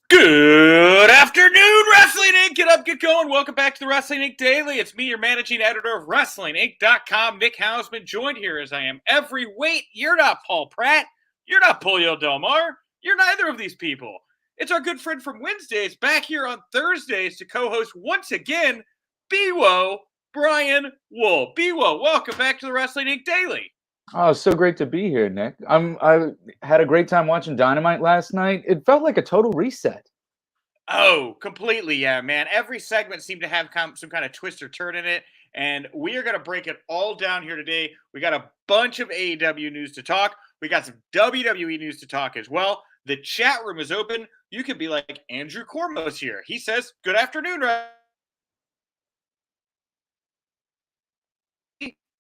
Good afternoon, Wrestling Inc. Get up, get going. Welcome back to the Wrestling Inc. Daily. It's me, your managing editor of WrestlingInc.com, Nick Hausman, joined here as I am every week. You're not Paul Pratt. You're not Polio Del Mar. You're neither of these people. It's our good friend from Wednesdays back here on Thursdays to co-host once again, B-Wo, Brian Wohl. B-Wo, welcome back to the Wrestling Inc. Daily. Oh, so great to be here, Nick. I had a great time watching Dynamite last night. It felt like a total reset. Oh, completely, yeah, man. Every segment seemed to have some kind of twist or turn in it, and we are going to break it all down here today. We got a bunch of AEW news to talk. We got some WWE news to talk as well. The chat room is open. You can be like Andrew Cormos here. He says, good afternoon,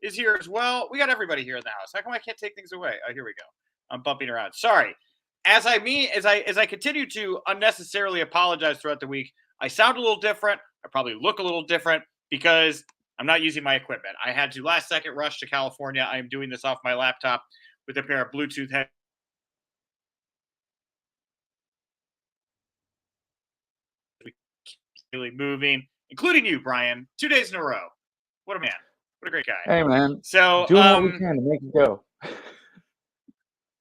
is here as well. We got everybody here in the house. How come I can't take things away? Oh, here we go. I'm bumping around. Sorry. As I continue to unnecessarily apologize throughout the week, I sound a little different. I probably look a little different because I'm not using my equipment. I had to last second rush to California. I am doing this off my laptop with a pair of Bluetooth headphones. Really moving, including you, Brian. 2 days in a row. What a man. What a great guy. Hey, man. So doing what we can to make it go.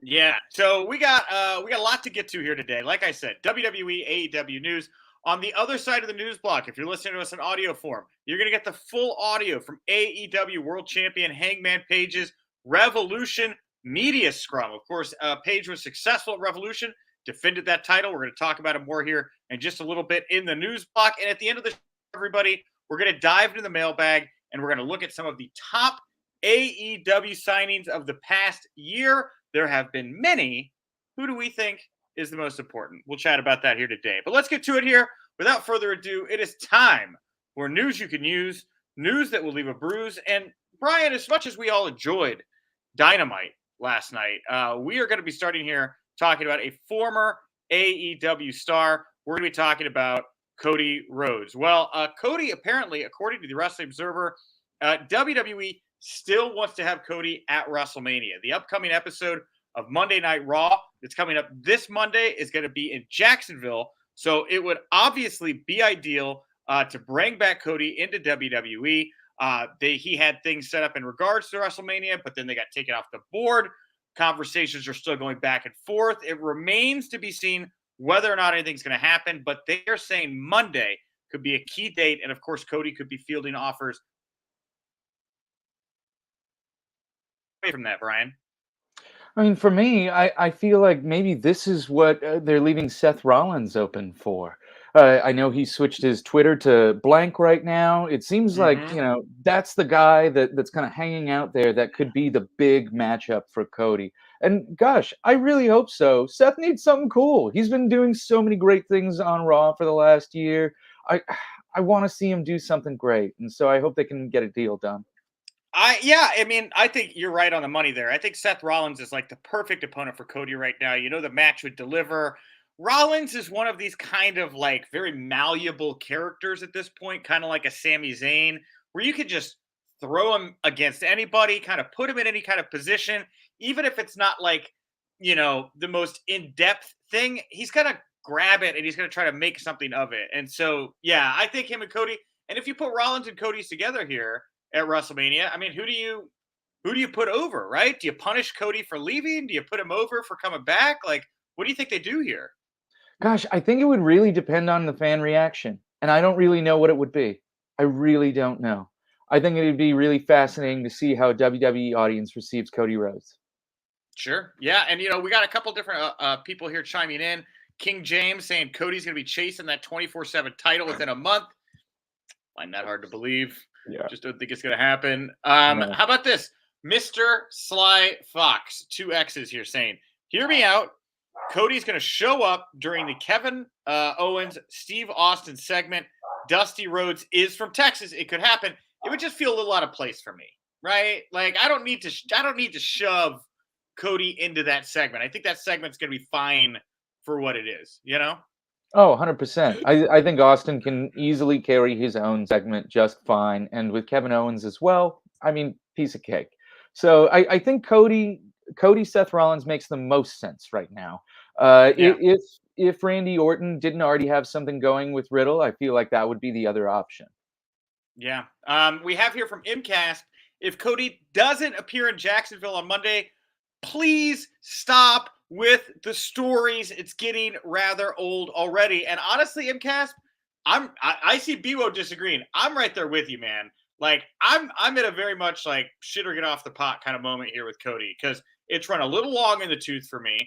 Yeah, so we got a lot to get to here today. Like I said, WWE, AEW news. On the other side of the news block, if you're listening to us in audio form, you're going to get the full audio from AEW World Champion Hangman Page's Revolution Media Scrum. Of course, Page was successful at Revolution, defended that title. We're going to talk about it more here in just a little bit in the news block. And at the end of the show, everybody, we're going to dive into the mailbag, and we're going to look at some of the top AEW signings of the past year. There have been many. Who do we think is the most important? We'll chat about that here today. But let's get to it here. Without further ado, it is time for news you can use, news that will leave a bruise. And Brian, as much as we all enjoyed Dynamite last night, we are going to be starting here talking about a former AEW star. We're going to be talking about Cody Rhodes. Well, Cody apparently, according to the Wrestling Observer, WWE still wants to have Cody at WrestleMania. The upcoming episode of Monday Night Raw that's coming up this Monday is going to be in Jacksonville. So it would obviously be ideal to bring back Cody into WWE. He had things set up in regards to WrestleMania, but then they got taken off the board. Conversations are still going back and forth. It remains to be seen whether or not anything's going to happen, but they're saying Monday could be a key date. And of course, Cody could be fielding offers from that, Brian. I mean, for me, I feel like maybe this is what they're leaving Seth Rollins open for. I know he switched his Twitter to blank right now. It seems like, that's the guy that's kind of hanging out there that could be the big matchup for Cody. And gosh, I really hope so. Seth needs something cool. He's been doing so many great things on Raw for the last year. I want to see him do something great. And so I hope they can get a deal done. I think you're right on the money there. I think Seth Rollins is like the perfect opponent for Cody right now. The match would deliver. Rollins is one of these kind of like very malleable characters at this point, kind of like a Sami Zayn, where you could just throw him against anybody, kind of put him in any kind of position, even if it's not like, the most in-depth thing, he's going to grab it and he's going to try to make something of it. And so, yeah, I think him and Cody, and if you put Rollins and Cody's together here at WrestleMania, I mean, who do you put over, right? Do you punish Cody for leaving? Do you put him over for coming back? Like, what do you think they do here? Gosh, I think it would really depend on the fan reaction, and I don't really know what it would be. I really don't know. I think it would be really fascinating to see how a WWE audience receives Cody Rhodes. Sure. Yeah, and we got a couple different people here chiming in. King James saying Cody's going to be chasing that 24/7 title within a month. Find that hard to believe. Yeah. Just don't think it's going to happen. No. How about this? Mr. Sly Fox, 2 X's here saying, hear me out. Cody's going to show up during the Kevin Owens, Steve Austin segment. Dusty Rhodes is from Texas. It could happen. It would just feel a little out of place for me, right? Like I don't need to shove Cody into that segment. I think that segment's going to be fine for what it is, Oh, 100%. I think Austin can easily carry his own segment just fine. And with Kevin Owens as well, I mean, piece of cake. So I think Cody Seth Rollins makes the most sense right now. if Randy Orton didn't already have something going with Riddle, I feel like that would be the other option. Yeah. We have here from Imcast, if Cody doesn't appear in Jacksonville on Monday, please stop with the stories. It's getting rather old already. And honestly, Imcast, I see Biwo disagreeing. I'm right there with you, man. Like I'm at a very much like shit or get off the pot kind of moment here with Cody because it's run a little long in the tooth for me.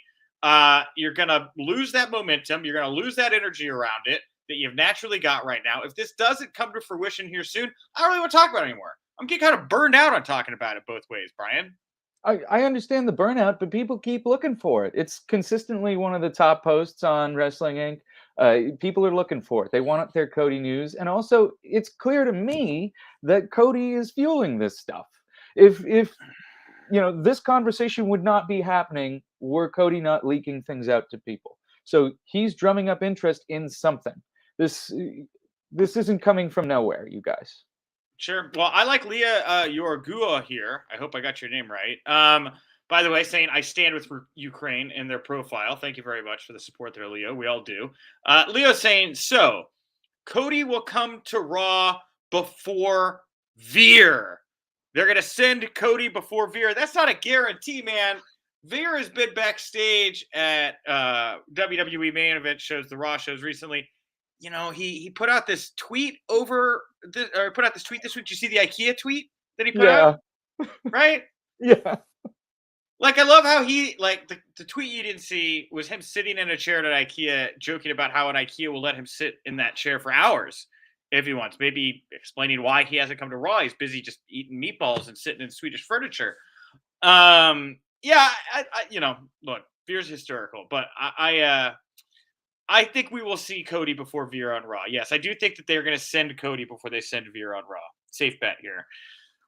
You're gonna lose that momentum. You're gonna lose that energy around it that you've naturally got right now. If this doesn't come to fruition here soon, I don't really want to talk about it anymore. I'm getting kind of burned out on talking about it both ways, Brian. I understand the burnout, but people keep looking for it. It's consistently one of the top posts on Wrestling Inc. People are looking for it. They want their Cody news, and also it's clear to me that Cody is fueling this stuff. If this conversation would not be happening were Cody not leaking things out to people. So he's drumming up interest in something. This isn't coming from nowhere, you guys. Sure. Well, I like Leah Yorgua here. I hope I got your name right. By the way, saying I stand with Ukraine in their profile. Thank you very much for the support there, Leo. We all do. Leo saying, so Cody will come to Raw before Veer. They're going to send Cody before Veer. That's not a guarantee, man. Veer has been backstage at WWE main event shows, the Raw shows recently. You know, he put out this tweet this week. Did you see the IKEA tweet that he put out? Right? Yeah. Like, I love how he, like, the tweet you didn't see was him sitting in a chair at IKEA, joking about how an IKEA will let him sit in that chair for hours if he wants. Maybe explaining why he hasn't come to Raw. He's busy just eating meatballs and sitting in Swedish furniture. Yeah, look, Veer's hysterical, but I think we will see Cody before Veer on Raw. Yes, I do think that they're going to send Cody before they send Veer on Raw. Safe bet here.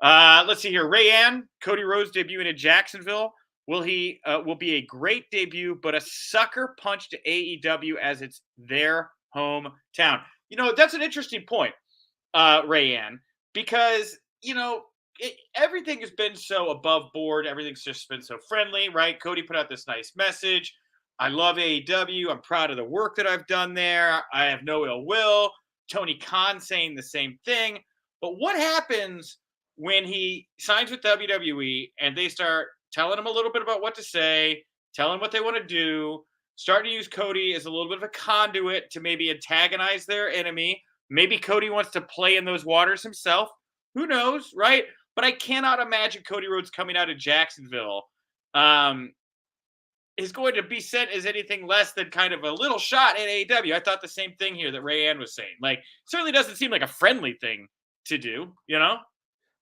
Let's see here. Rayanne, Cody Rhodes debuting in Jacksonville. Will be a great debut, but a sucker punch to AEW as it's their hometown. You know, that's an interesting point, Rayanne, because, everything has been so above board. Everything's just been so friendly, right? Cody put out this nice message. I love AEW. I'm proud of the work that I've done there. I have no ill will. Tony Khan saying the same thing. But what happens when he signs with WWE and they start telling him a little bit about what to say, telling him what they want to do, starting to use Cody as a little bit of a conduit to maybe antagonize their enemy? Maybe Cody wants to play in those waters himself. Who knows, right? But I cannot imagine Cody Rhodes coming out of Jacksonville is going to be sent as anything less than kind of a little shot at AEW. I thought the same thing here that Rayanne was saying. Like, certainly doesn't seem like a friendly thing to do, you know?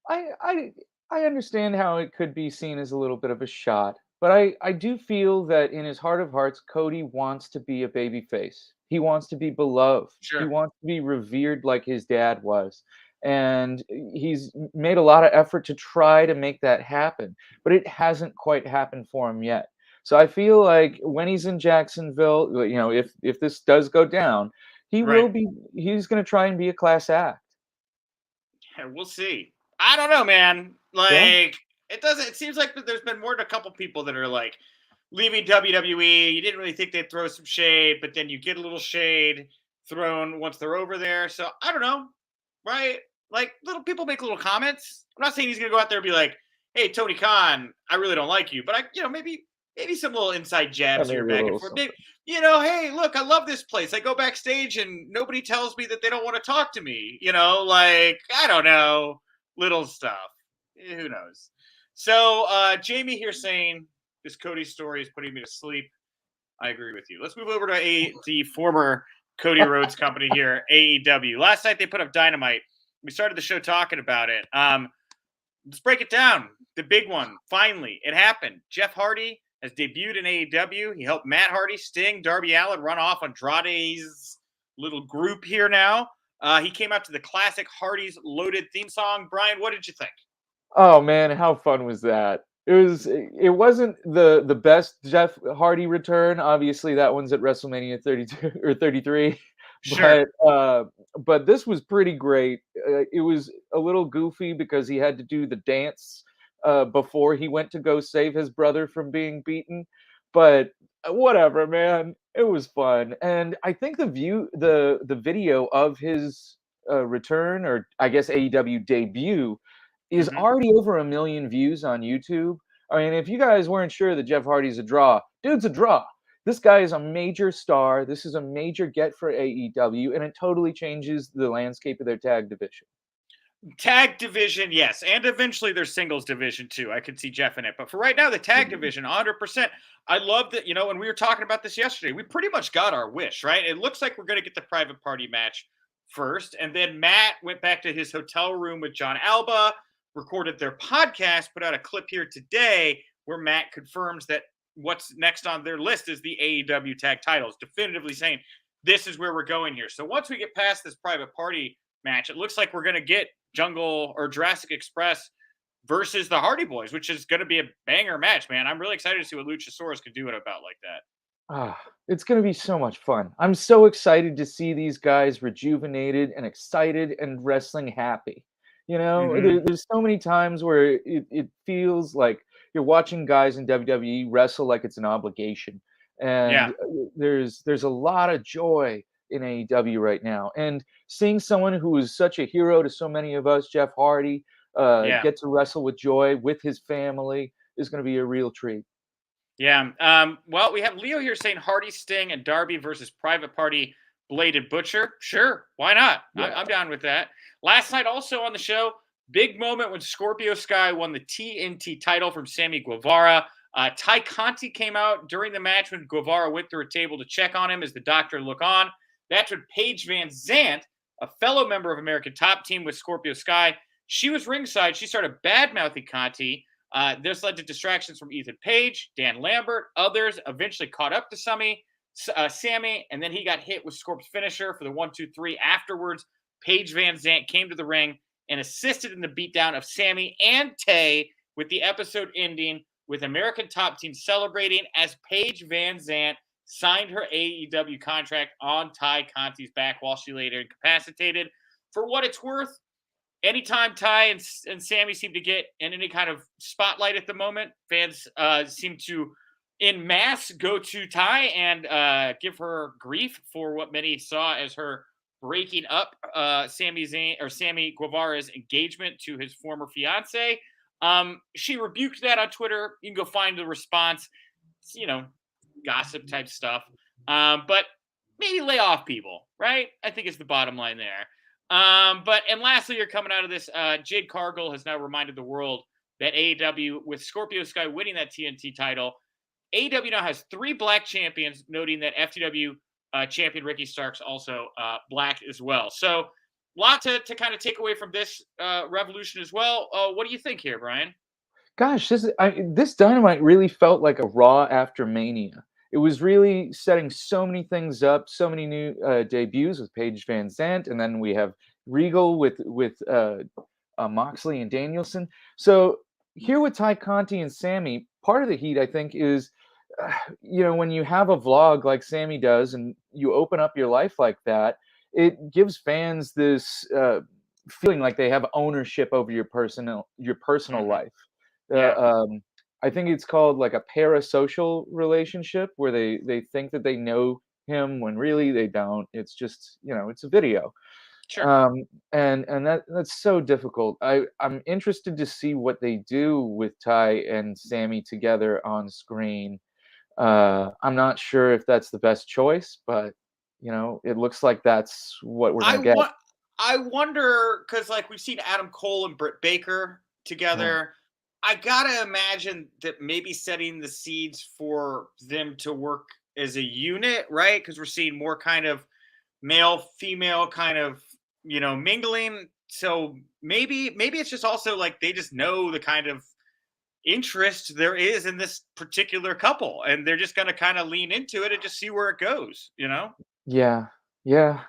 I understand how it could be seen as a little bit of a shot, but I do feel that in his heart of hearts, Cody wants to be a babyface. He wants to be beloved. Sure. He wants to be revered like his dad was. And he's made a lot of effort to try to make that happen, but it hasn't quite happened for him yet. So I feel like when he's in Jacksonville, if this does go down, he's going to try and be a class act. Yeah, we'll see. I don't know, man. Like, it seems like there's been more than a couple people that are like leaving WWE. You didn't really think they'd throw some shade, but then you get a little shade thrown once they're over there. So I don't know, right? Like, little people make little comments. I'm not saying he's going to go out there and be like, hey, Tony Khan, I really don't like you, but maybe some little inside jabs here back and forth. Maybe, hey, look, I love this place. I go backstage and nobody tells me that they don't want to talk to me. Like, I don't know, little stuff. Who knows? So Jamie here saying this Cody story is putting me to sleep. I agree with you. Let's move over to the former Cody Rhodes company here, AEW. Last night they put up Dynamite. We started the show talking about it. Let's break it down. The big one, finally, it happened. Jeff Hardy has debuted in AEW. He helped Matt Hardy, Sting, Darby Allin run off Andrade's little group here now. He came out to the classic Hardy's Loaded theme song. Brian, what did you think? Oh man, how fun was that? It wasn't the best Jeff Hardy return. Obviously, that one's at WrestleMania 32 or 33. Sure. But this was pretty great. It was a little goofy because he had to do the dance before he went to go save his brother from being beaten. But whatever, man. It was fun, and I think the video of his return, or I guess AEW debut, is Hmm. already over 1 million views on YouTube. I mean, if you guys weren't sure that Jeff Hardy's a draw, dude's a draw. This guy is a major star. This is a major get for AEW, and it totally changes the landscape of their tag division. Tag division, yes, and eventually their singles division too. I could see Jeff in it, but for right now, the tag division, 100%. I love that. When we were talking about this yesterday, we pretty much got our wish, right? It looks like we're going to get the private party match first, and then Matt went back to his hotel room with John Alba, recorded their podcast, put out a clip here today where Matt confirms that what's next on their list is the AEW tag titles, definitively saying this is where we're going here. So once we get past this private party match, it looks like we're going to get Jungle or Jurassic Express versus the Hardy Boys, which is going to be a banger match, man. I'm really excited to see what Luchasaurus could do it about like that. It's going to be so much fun. I'm so excited to see these guys rejuvenated and excited and wrestling happy. Mm-hmm. There's so many times where it feels like you're watching guys in WWE wrestle like it's an obligation. And Yeah. there's a lot of joy in AEW right now. And seeing someone who is such a hero to so many of us, Jeff Hardy, Yeah. get to wrestle with joy with his family is going to be a real treat. Yeah. Well, we have Leo here saying Hardy, Sting, and Darby versus Private Party, Bladed Butcher. Sure. Why not? Yeah. I'm down with that. Last night, also on the show, big moment when Scorpio Sky won the TNT title from Sammy Guevara. Ty Conti came out during the match when Guevara went through a table to check on him as the doctor looked on. That's when Paige Van Zant, a fellow member of American Top Team with Scorpio Sky, she was ringside. She started bad-mouthing Conti. This led to distractions from Ethan Page, Dan Lambert, others eventually caught up to Sammy, and then he got hit with Scorp's finisher for the 1-2-3. Afterwards, Paige Van Zant came to the ring and assisted in the beatdown of Sammy and Tay, with the episode ending with American Top Team celebrating as Paige Van Zant signed her AEW contract on Ty Conti's back while she later incapacitated. For what it's worth, anytime Ty and Sammy seem to get in any kind of spotlight at the moment, fans seem to en masse go to Ty and give her grief for what many saw as her breaking up Sammy Guevara's engagement to his former fiance. She rebuked that on Twitter. You can go find the response. It's, gossip type stuff. But maybe lay off people, right? I think is the bottom line there. And lastly, you're coming out of this. Jade Cargill has now reminded the world that AEW, with Scorpio Sky winning that TNT title, AEW now has 3 black champions, noting that FTW champion Ricky Starks also black as well. So, lot to kind of take away from this revolution as well. What do you think here, Brian? Gosh, this Dynamite really felt like a Raw after Mania. It was really setting so many things up, so many new debuts with Paige Van Zandt, and then we have Regal with Moxley and Danielson. So here with Ty Conti and Sammy, part of the heat I think is, when you have a vlog like Sammy does, and you open up your life like that, it gives fans this feeling like they have ownership over your personal Mm-hmm. life. Yeah. I think it's called like a parasocial relationship where they think that they know him when really they don't. It's just, it's a video. Sure. And that's so difficult. I'm interested to see what they do with Ty and Sammy together on screen. I'm not sure if that's the best choice, but it looks like that's what we're I gonna get. want. I wonder, because like we've seen Adam Cole and Britt Baker Yeah. together. I gotta imagine that maybe setting the seeds for them to work as a unit, right? Because we're seeing more kind of male female kind of mingling. So maybe it's just also like they just know the kind of interest there is in this particular couple, and they're just gonna kind of lean into it and just see where it goes. Yeah, yeah.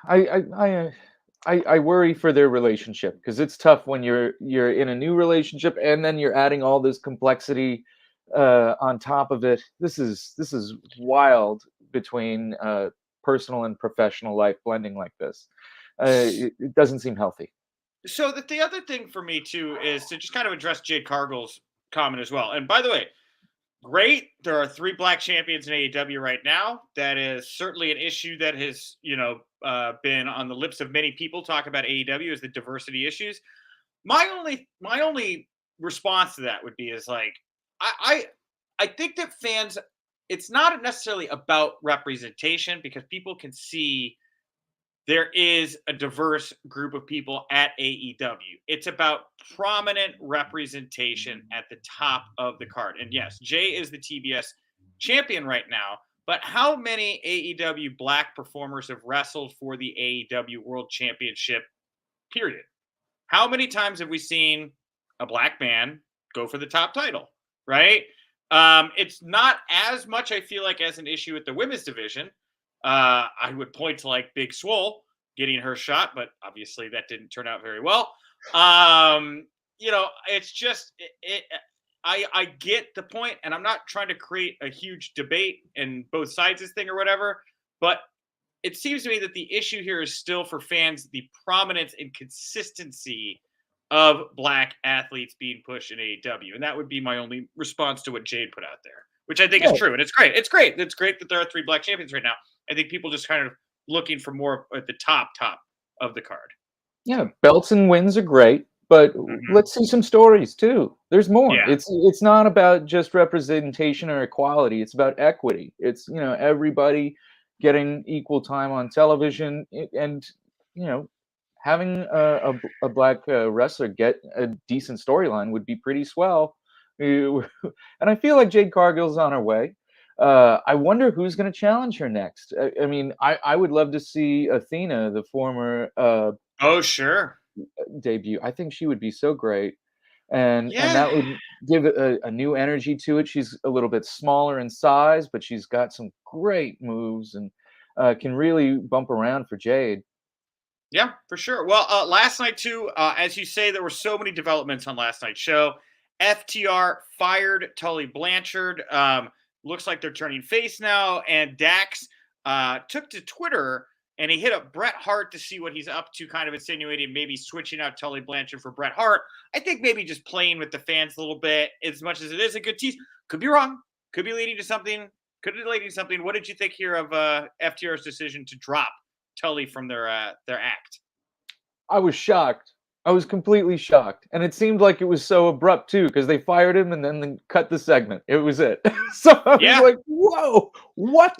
I worry for their relationship because it's tough when you're in a new relationship and then you're adding all this complexity on top of it. This is wild between personal and professional life blending like this. It doesn't seem healthy. So the other thing for me too is to just kind of address Jade Cargill's comment as well. And by the way, great. There are 3 black champions in AEW right now. That is certainly an issue that has, been on the lips of many people talk about AEW is the diversity issues. My only response to that would be is like I think that fans, it's not necessarily about representation because people can see there is a diverse group of people at AEW. It's about prominent representation at the top of the card. And yes, Jay is the TBS champion right now, but how many AEW black performers have wrestled for the AEW World Championship, period? How many times have we seen a black man go for the top title, right? It's not as much, I feel like, as an issue with the women's division. I would point to like Big Swole getting her shot, but obviously that didn't turn out very well. It's just I get the point, and I'm not trying to create a huge debate in both sides of this thing or whatever, but it seems to me that the issue here is still for fans the prominence and consistency of black athletes being pushed in AEW, and that would be my only response to what Jade put out there, which I think is true, and it's great. It's great. It's great that there are 3 black champions right now. I think people just kind of looking for more at the top of the card. Yeah, belts and wins are great, but let's see some stories too. There's more. Yeah. It's not about just representation or equality. It's about equity. It's everybody getting equal time on television, and having a black wrestler get a decent storyline would be pretty swell. And I feel like Jade Cargill's on her way. I wonder who's going to challenge her next. I mean, I would love to see Athena, the former Oh, sure. debut. I think she would be so great, and that would give a new energy to it. She's a little bit smaller in size, but she's got some great moves and can really bump around for Jade. Yeah, for sure. Well, last night too, as you say, there were so many developments on last night's show. FTR fired Tully Blanchard. Looks like they're turning face now. And Dax took to Twitter and he hit up Bret Hart to see what he's up to, kind of insinuating maybe switching out Tully Blanchard for Bret Hart. I think maybe just playing with the fans a little bit, as much as it is a good tease. Could be wrong. Could be leading to something. Could be leading to something. What did you think here of FTR's decision to drop Tully from their act? I was shocked. I was completely shocked, and it seemed like it was so abrupt too, because they fired him and then they cut the segment. It was it. So I was like, "Whoa, what?"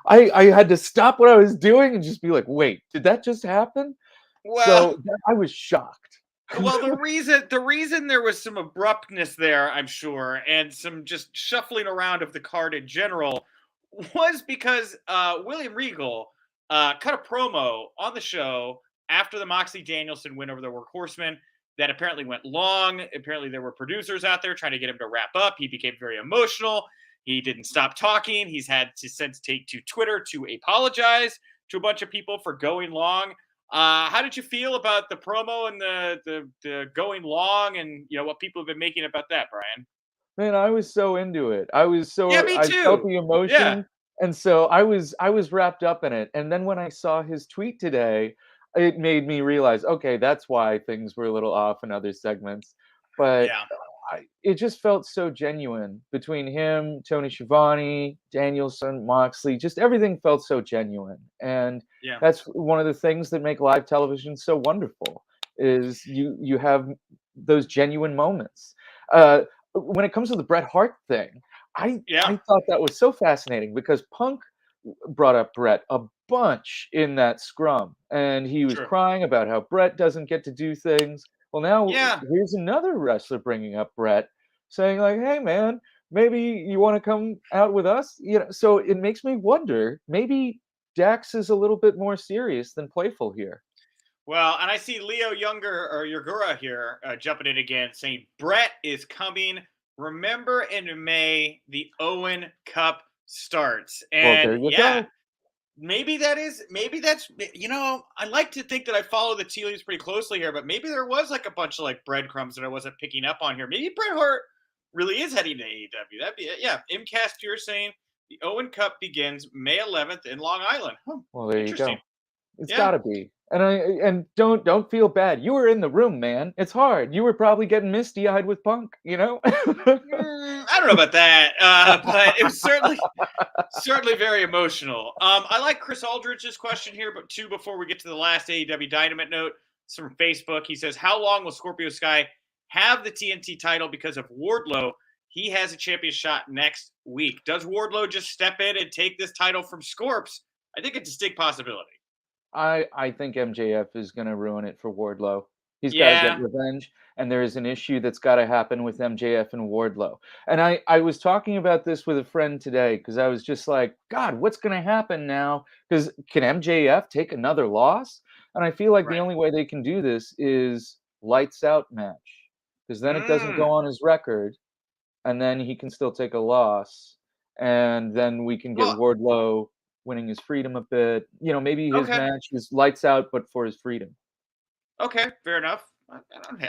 I had to stop what I was doing and just be like, "Wait, did that just happen?" Well, so I was shocked. Well, the reason there was some abruptness there, I'm sure, and some just shuffling around of the card in general, was because William Regal cut a promo on the show after the Moxley Danielson win over the Workhorsemen that apparently went long. Apparently, there were producers out there trying to get him to wrap up. He became very emotional. He didn't stop talking. He's had to since take to Twitter to apologize to a bunch of people for going long. How did you feel about the promo and the going long, and what people have been making about that, Brian? Man, I was so into it. I was so Me I felt too. the emotion, and so I was wrapped up in it. And then when I saw his tweet today, it made me realize, okay, that's why things were a little off in other segments. But Yeah. it just felt so genuine between him, Tony Schiavone, Danielson, Moxley. Just everything felt so genuine, and Yeah. that's one of the things that make live television so wonderful. Is you have those genuine moments. When it comes to the Bret Hart thing, I thought that was so fascinating because Punk brought up Bret a bunch in that scrum, and he was True. crying about how Bret doesn't get to do things. Well, now Yeah. here's another wrestler bringing up Bret, saying like, "Hey, man, maybe you want to come out with us?" So it makes me wonder. Maybe Dax is a little bit more serious than playful here. Well, and I see Leo Younger or Yogura here jumping in again, saying Bret is coming. Remember in May the Owen Cup starts, Well, there and you go. maybe that's I like to think that I follow the tea leaves pretty closely here, but maybe there was like a bunch of like breadcrumbs that I wasn't picking up on here. Maybe Bret Hart really is heading to AEW. That'd be it. Yeah. Imcast here saying the Owen Cup begins May 11th in Long Island. Well, there you Interesting. go. It's Yeah. got to be. And don't feel bad. You were in the room, man. It's hard. You were probably getting misty-eyed with Punk, you know? I don't know about that, but it was certainly very emotional. I like Chris Aldridge's question here, but two before we get to the last AEW Dynamite note. It's from Facebook. He says, "How long will Scorpio Sky have the TNT title because of Wardlow? He has a champion shot next week. Does Wardlow just step in and take this title from Scorps? I think it's a distinct possibility." I think MJF is gonna ruin it for Wardlow. He's gotta get Yeah, revenge, and there is an issue that's gotta happen with MJF and Wardlow. And I was talking about this with a friend today because I was just like, "God, what's gonna happen now? Because can MJF take another loss?" And I feel like the right. only way they can do this is lights out match, because then it doesn't go Mm. on his record, and then he can still take a loss, and then we can get Well, Wardlow winning his freedom a bit. You know, maybe his okay. match is lights out, but for his freedom. Okay, fair enough. I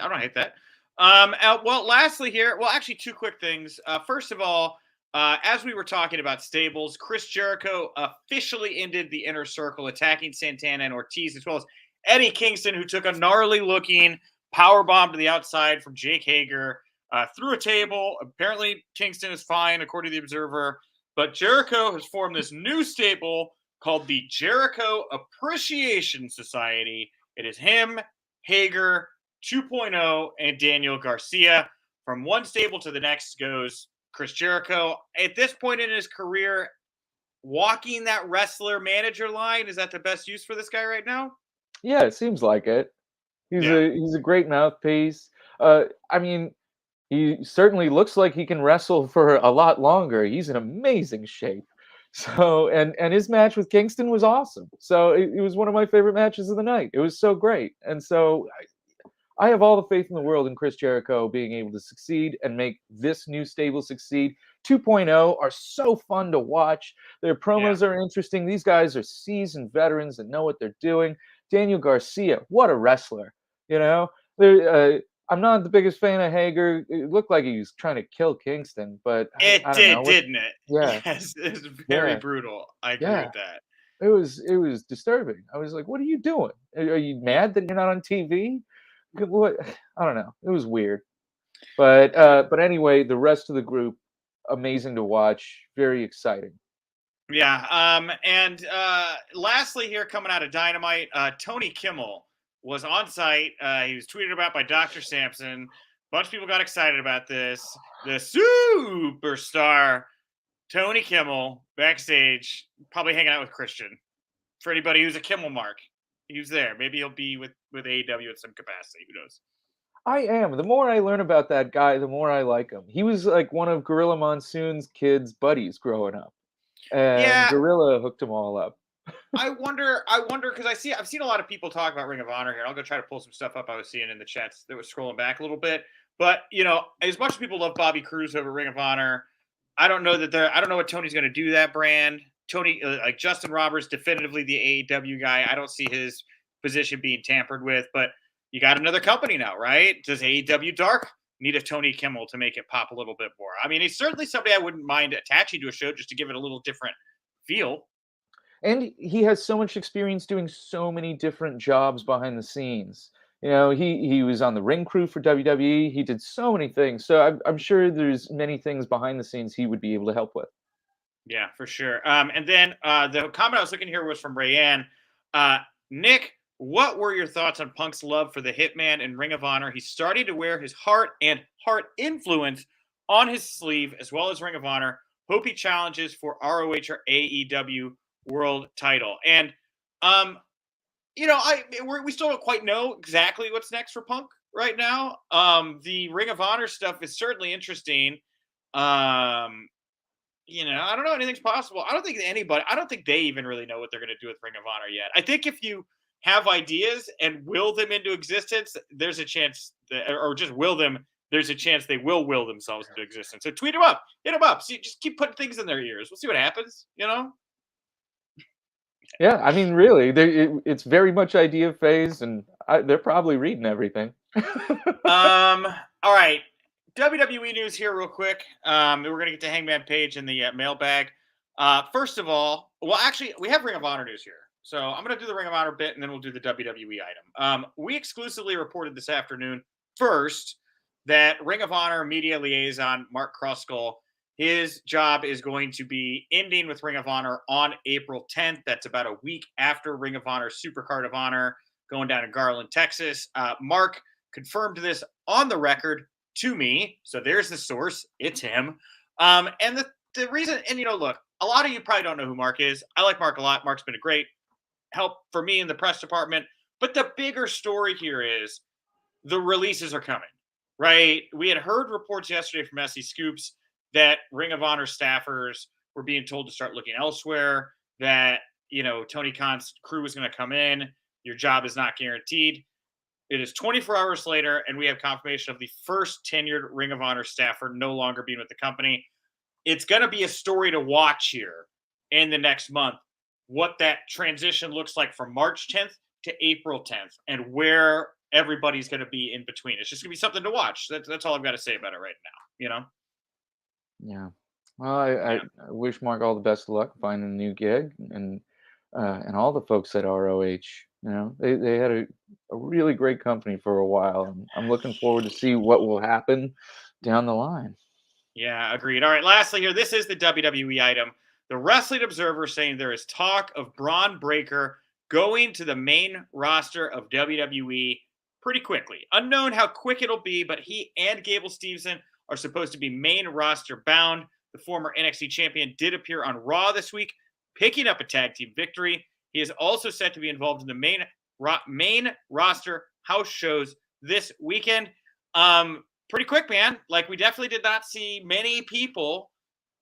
don't hate that. Well, lastly here, well, actually, two quick things. First of all, as we were talking about stables, Chris Jericho officially ended the inner circle, attacking Santana and Ortiz, as well as Eddie Kingston, who took a gnarly looking power bomb to the outside from Jake Hager through a table. Apparently, Kingston is fine, according to the Observer. But Jericho has formed this new stable called the Jericho Appreciation Society. It is him, Hager, 2.0, and Daniel Garcia. From one stable to the next goes Chris Jericho. At this point in his career, walking that wrestler manager line, is that the best use for this guy right now? Yeah, it seems like it. Yeah. He's a great mouthpiece. I mean, he certainly looks like he can wrestle for a lot longer. He's in amazing shape. So, and his match with Kingston was awesome. So it was one of my favorite matches of the night. It was so great. And so I have all the faith in the world in Chris Jericho being able to succeed and make this new stable succeed. 2.0 are so fun to watch. Their Yeah. promos are interesting. These guys are seasoned veterans that know what they're doing. Daniel Garcia, what a wrestler. You know, I'm not the biggest fan of Hager. It looked like he was trying to kill Kingston, but It I don't know did, what. didn't it? Yeah, Yes, it's very yeah, brutal. I agree yeah. with that. It was disturbing. I was like, "What are you doing? Are you mad that you're not on TV?" What? I don't know. It was weird. But anyway, the rest of the group, amazing to watch, very exciting. Yeah. And lastly, here coming out of Dynamite, Tony Kimmel was on site. He was tweeted about by Dr. Sampson. A bunch of people got excited about this. The superstar Tony Kimmel backstage, probably hanging out with Christian. For anybody who's a Kimmel mark, he was there. Maybe he'll be with AEW at some capacity. Who knows? I am. The more I learn about that guy, the more I like him. He was like one of Gorilla Monsoon's kids' buddies growing up, and Yeah, Gorilla hooked them all up. I wonder because I've seen a lot of people talk about Ring of Honor here. I'll go try to pull some stuff up I was seeing in the chats that was scrolling back a little bit. But as much as people love Bobby Cruz over Ring of Honor, I don't know what Tony's going to do that brand. Tony, like Justin Roberts, definitively the AEW guy. I don't see his position being tampered with. But you got another company now, right? Does AEW Dark need a Tony Kimmel to make it pop a little bit more? I mean, he's certainly somebody I wouldn't mind attaching to a show just to give it a little different feel. And he has so much experience doing so many different jobs behind the scenes. You know, he was on the ring crew for WWE. He did so many things. So I'm sure there's many things behind the scenes he would be able to help with. Yeah, for sure. And then the comment I was looking here was from Rayanne. Nick, what were your thoughts on Punk's love for the Hitman and Ring of Honor? He's starting to wear his heart and heart influence on his sleeve, as well as Ring of Honor. Hope he challenges for ROH or AEW World Title. And we still don't quite know exactly what's next for Punk right now. The Ring of Honor stuff is certainly interesting. Um, I don't know. Anything's possible. I don't think they even really know what they're going to do with Ring of Honor yet. I think if you have ideas and will them into existence, there's a chance or just will them, there's a chance they will themselves into existence. So tweet them up, hit them up. See, just keep putting things in their ears. We'll see what happens, Yeah, I mean, really, it's very much idea phase, and they're probably reading everything. All right. WWE news here, real quick. We're going to get to Hangman Page in the mailbag. First of all, well, actually, we have Ring of Honor news here. So I'm going to do the Ring of Honor bit, and then we'll do the WWE item. We exclusively reported this afternoon first that Ring of Honor media liaison Mark Kruskal, his job is going to be ending with Ring of Honor on April 10th. That's about a week after Ring of Honor Supercard of Honor going down to Garland, Texas. Mark confirmed this on the record to me. So there's the source. It's him. And the reason, and look, a lot of you probably don't know who Mark is. I like Mark a lot. Mark's been a great help for me in the press department. But the bigger story here is the releases are coming, right? We had heard reports yesterday from SE Scoops that Ring of Honor staffers were being told to start looking elsewhere, that, Tony Khan's crew was going to come in. Your job is not guaranteed. It is 24 hours later, and we have confirmation of the first tenured Ring of Honor staffer no longer being with the company. It's going to be a story to watch here in the next month, what that transition looks like from March 10th to April 10th and where everybody's going to be in between. It's just going to be something to watch. That's all I've got to say about it right now, Yeah. Well, I wish Mark all the best of luck finding a new gig, and all the folks at ROH. They had a really great company for a while, and I'm looking forward to see what will happen down the line. Yeah, agreed. All right, lastly here, this is the WWE item. The Wrestling Observer saying there is talk of Braun Breaker going to the main roster of WWE pretty quickly. Unknown how quick it'll be, but he and Gable Steveson are supposed to be main roster bound. The former NXT champion did appear on Raw this week, picking up a tag team victory. He is also set to be involved in the main roster house shows this weekend. Pretty quick, man. Like, we definitely did not see many people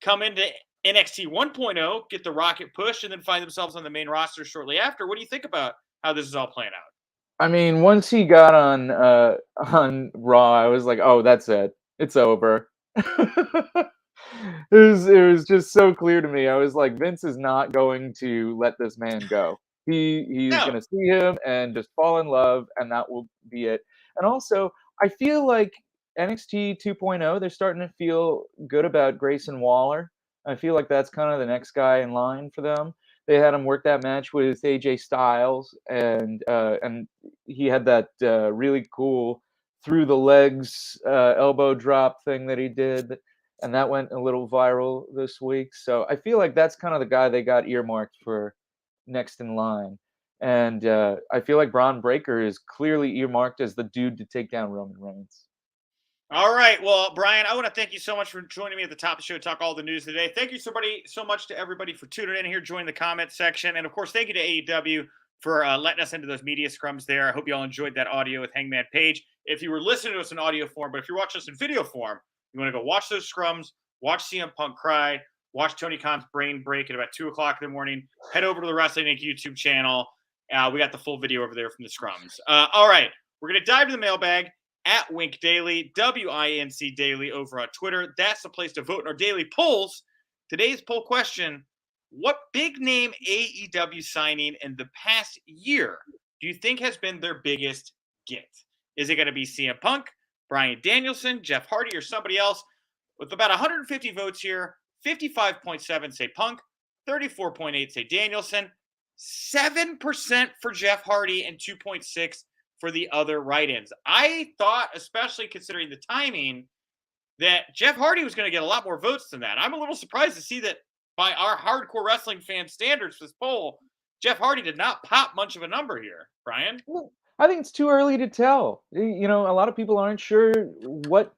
come into NXT 1.0, get the rocket push, and then find themselves on the main roster shortly after. What do you think about how this is all playing out? I mean, once he got on Raw, I was like, oh, that's it. It's over. It was just so clear to me. I was like, Vince is not going to let this man go. He's No. going to see him and just fall in love, and that will be it. And also, I feel like NXT 2.0, they're starting to feel good about Grayson Waller. I feel like that's kind of the next guy in line for them. They had him work that match with AJ Styles, and he had that really cool through the legs elbow drop thing that he did, and that went a little viral this week. So I feel like that's kind of the guy they got earmarked for next in line. And I feel like Braun Breaker is clearly earmarked as the dude to take down Roman Reigns. All right. Well, Brian, I want to thank you so much for joining me at the top of the show to talk all the news today. Thank you so much to everybody for tuning in here, joining the comment section. And, of course, thank you to AEW for letting us into those media scrums there. I hope you all enjoyed that audio with Hangman Page. If you were listening to us in audio form, but if you're watching us in video form, you want to go watch those scrums, watch CM Punk cry, watch Tony Khan's brain break at about 2 o'clock in the morning, head over to the Wrestling Inc. YouTube channel. We got the full video over there from the scrums. All right. We're going to dive to the mailbag. At Wink Daily, WINC Daily over on Twitter. That's the place to vote in our daily polls. Today's poll question: what big name AEW signing in the past year do you think has been their biggest get? Is it going to be CM Punk, Bryan Danielson, Jeff Hardy, or somebody else? With about 150 votes here, 55.7 say Punk, 34.8 say Danielson, 7% for Jeff Hardy, and 2.6 for the other write-ins. I thought, especially considering the timing, that Jeff Hardy was going to get a lot more votes than that. I'm a little surprised to see that by our hardcore wrestling fan standards for this poll, Jeff Hardy did not pop much of a number here, Brian. Well, I think it's too early to tell. A lot of people aren't sure what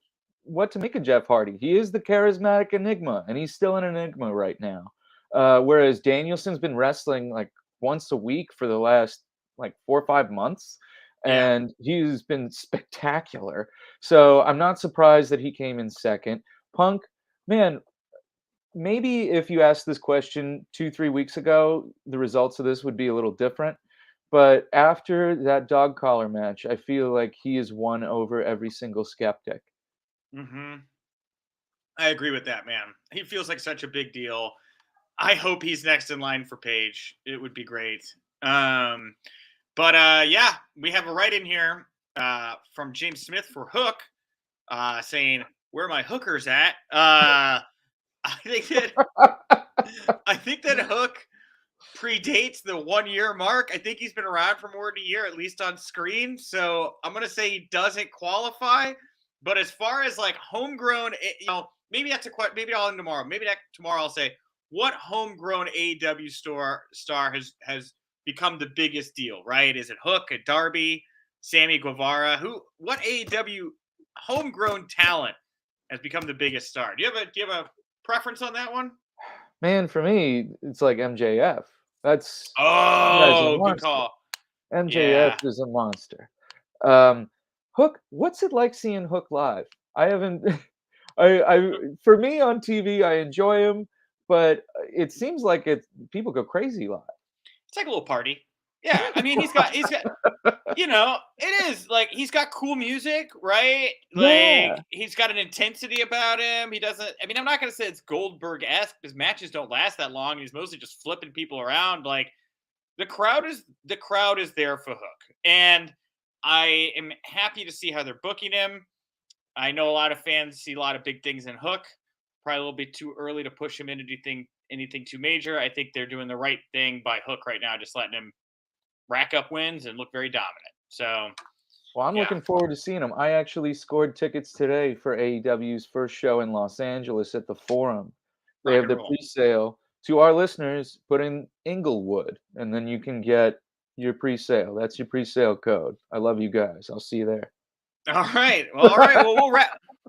to make of Jeff Hardy. He is the charismatic enigma, and he's still an enigma right now. Whereas Danielson's been wrestling like once a week for the last like 4 or 5 months. And he's been spectacular. So I'm not surprised that he came in second. Punk, man, maybe if you asked this question 2-3 weeks ago, the results of this would be a little different. But after that dog collar match, I feel like he has won over every single skeptic. Mm-hmm. I agree with that, man. He feels like such a big deal. I hope he's next in line for Page. It would be great. But we have a write-in here from James Smith for Hook saying, where are my hookers at? I think that Hook predates the 1 year mark. I think he's been around for more than a year, at least on screen. So I'm gonna say he doesn't qualify. But as far as like homegrown, maybe that's a question. Maybe I'll end tomorrow. Maybe tomorrow I'll say what homegrown AEW star has become the biggest deal. Right? Is it Hook, a Darby, Sammy Guevara? What AEW homegrown talent has become the biggest star? Do you have a preference on that one? Man, for me, it's like MJF. That's guy's a Oh, good monster. call. MJF Yeah. is a monster. Hook, what's it like seeing Hook live? I haven't. For me on TV, I enjoy him, but it seems like people go crazy live. It's like a little party. Yeah, I mean, he's got, it is like he's got cool music, right? Yeah, Like he's got an intensity about him. He doesn't. I mean, I'm not gonna say it's Goldberg-esque. His matches don't last that long. He's mostly just flipping people around. Like the crowd is there for Hook, and I am happy to see how they're booking him. I know a lot of fans see a lot of big things in Hook. Probably a little bit too early to push him into anything too major. I think they're doing the right thing by Hook right now, just letting him rack up wins and look very dominant. So, well, I'm yeah, looking forward to seeing him. I actually scored tickets today for AEW's first show in Los Angeles at the Forum. They rock have and the roll. pre-sale. To our listeners, put in Inglewood, and then you can get your pre-sale. That's your pre-sale code. I love you guys. I'll see you there. All right. Well, all right. Well,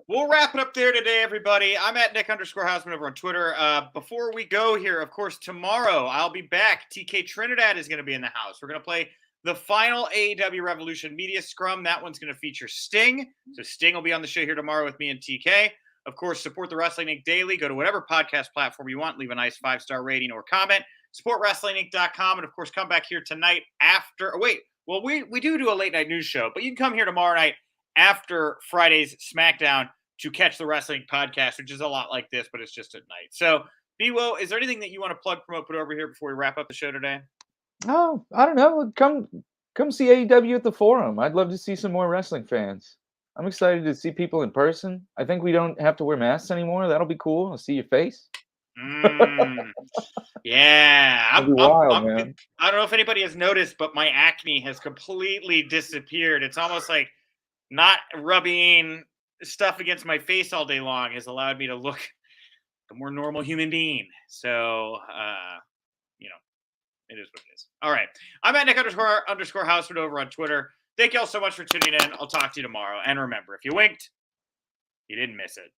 we'll wrap it up there today, everybody. I'm at Nick_Hausman over on Twitter. Before we go here, of course, tomorrow I'll be back. TK Trinidad is going to be in the house. We're going to play the final AEW Revolution Media Scrum. That one's going to feature Sting. So Sting will be on the show here tomorrow with me and TK. Of course, support the Wrestling Inc. Daily. Go to whatever podcast platform you want. Leave a nice 5-star rating or comment. SupportWrestlingInc.com. And, of course, come back here tonight after – well, we do a late-night news show, but you can come here tomorrow night after Friday's SmackDown to catch the Wrestling podcast, which is a lot like this, but it's just at night. So, B-Wo, is there anything that you want to plug, promote, put over here before we wrap up the show today? Oh, I don't know. Come see AEW at the Forum. I'd love to see some more wrestling fans. I'm excited to see people in person. I think we don't have to wear masks anymore. That'll be cool. I'll see your face. Yeah. That'll be wild, man. I don't know if anybody has noticed, but my acne has completely disappeared. It's almost like not rubbing stuff against my face all day long has allowed me to look a more normal human being. So, it is what it is. All right. I'm at Nick_Hausman over on Twitter. Thank you all so much for tuning in. I'll talk to you tomorrow. And remember, if you winked, you didn't miss it.